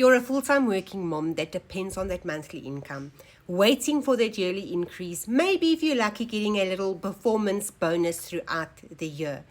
You're a full-time working mom that depends on that monthly income, waiting for that yearly increase, maybe if you're lucky getting a little performance bonus throughout the year.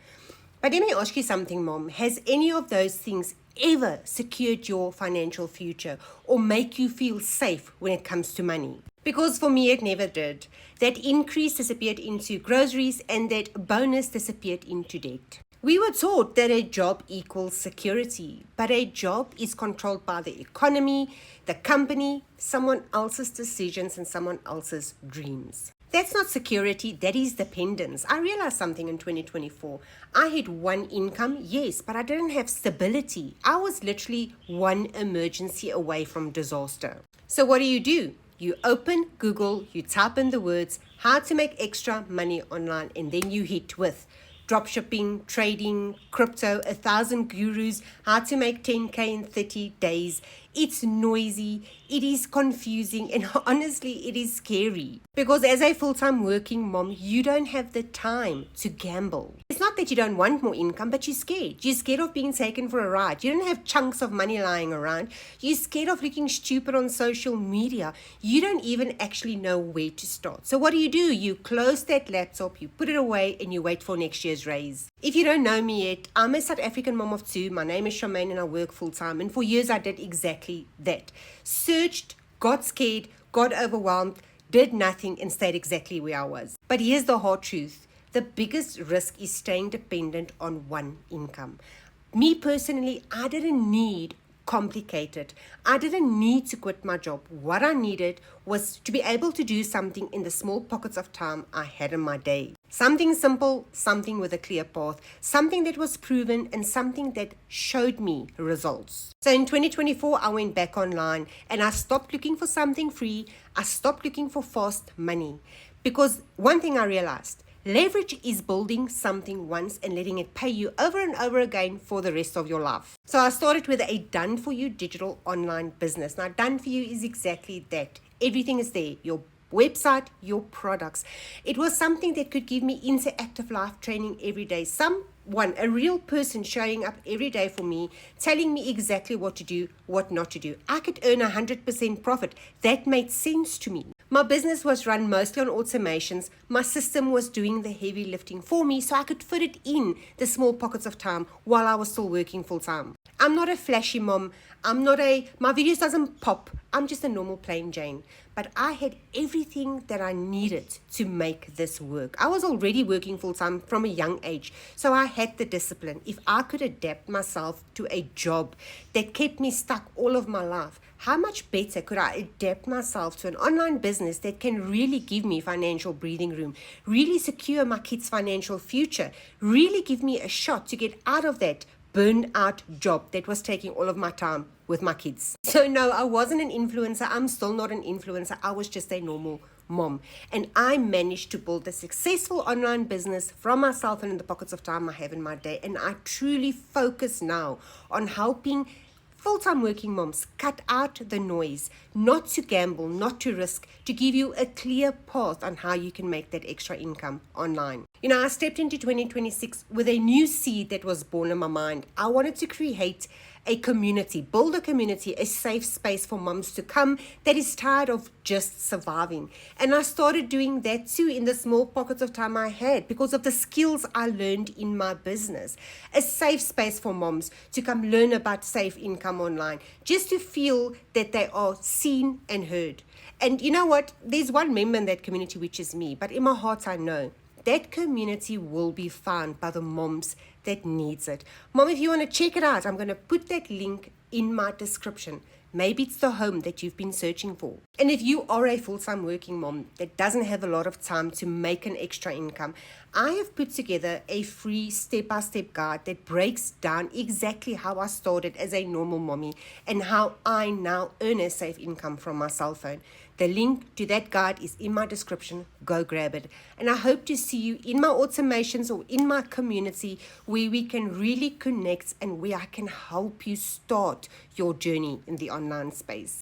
But let me ask you something, Mom. Has any of those things ever secured your financial future or make you feel safe when it comes to money? Because for me, it never did. That increase disappeared into groceries and that bonus disappeared into debt. We were taught that a job equals security, but a job is controlled by the economy, the company, someone else's decisions, and someone else's dreams. That's not security, that is dependence. I realized something in 2024. I had one income, yes, but I didn't have stability. I was literally one emergency away from disaster. So what do? You open Google, you type in the words, how to make extra money online, and then you hit with dropshipping, trading, crypto, 1,000 gurus, how to make 10K in 30 days. It's noisy, it is confusing, and honestly, it is scary. Because as a full-time working mom, you don't have the time to gamble. It's not that you don't want more income, but you're scared. You're scared of being taken for a ride. You don't have chunks of money lying around. You're scared of looking stupid on social media. You don't even actually know where to start. So what do? You close that laptop, you put it away, and you wait for next year's raise. If you don't know me yet, I'm a South African mom of two. My name is Charmaine and I work full-time. And for years I did exactly that. Searched, got scared, got overwhelmed, did nothing and stayed exactly where I was. But here's the hard truth. The biggest risk is staying dependent on one income. Me personally, I didn't need complicated. I didn't need to quit my job. What I needed was to be able to do something in the small pockets of time I had in my day. Something simple, something with a clear path, something that was proven and something that showed me results. So in 2024, I went back online and I stopped looking for something free. I stopped looking for fast money because one thing I realized, leverage is building something once and letting it pay you over and over again for the rest of your life. So I started with a done-for-you digital online business. Now, done-for-you is exactly that. Everything is there. Your website, your products. It was something that could give me interactive life training every day. A real person showing up every day for me, telling me exactly what to do, what not to do. I could earn 100% profit. That made sense to me. My business was run mostly on automations. My system was doing the heavy lifting for me so I could fit it in the small pockets of time while I was still working full time. I'm not a flashy mom. My videos doesn't pop. I'm just a normal plain Jane. But I had everything that I needed to make this work. I was already working full time from a young age. So I had the discipline. If I could adapt myself to a job that kept me stuck all of my life, how much better could I adapt myself to an online business that can really give me financial breathing room, really secure my kids' financial future, really give me a shot to get out of that burned out job that was taking all of my time with my kids. So no, I wasn't an influencer. I'm still not an influencer. I was just a normal mom. And I managed to build a successful online business from myself and in the pockets of time I have in my day. And I truly focus now on helping full-time working moms cut out the noise, not to gamble, not to risk, to give you a clear path on how you can make that extra income online. I stepped into 2026 with a new seed that was born in my mind. I wanted to create a community, build a community, a safe space for moms to come that is tired of just surviving. And I started doing that too in the small pockets of time I had because of the skills I learned in my business. A safe space for moms to come learn about safe income online, just to feel that they are seen and heard. And you know what? There's one member in that community, which is me. But in my heart, I know that community will be found by the moms that needs it. Mom, if you want to check it out, I'm going to put that link in my description. Maybe it's the home that you've been searching for. And if you are a full-time working mom that doesn't have a lot of time to make an extra income, I have put together a free step-by-step guide that breaks down exactly how I started as a normal mommy and how I now earn a safe income from my cell phone. The link to that guide is in my description. Go grab it. And I hope to see you in my automations or in my community where we can really connect and where I can help you start your journey in the online space.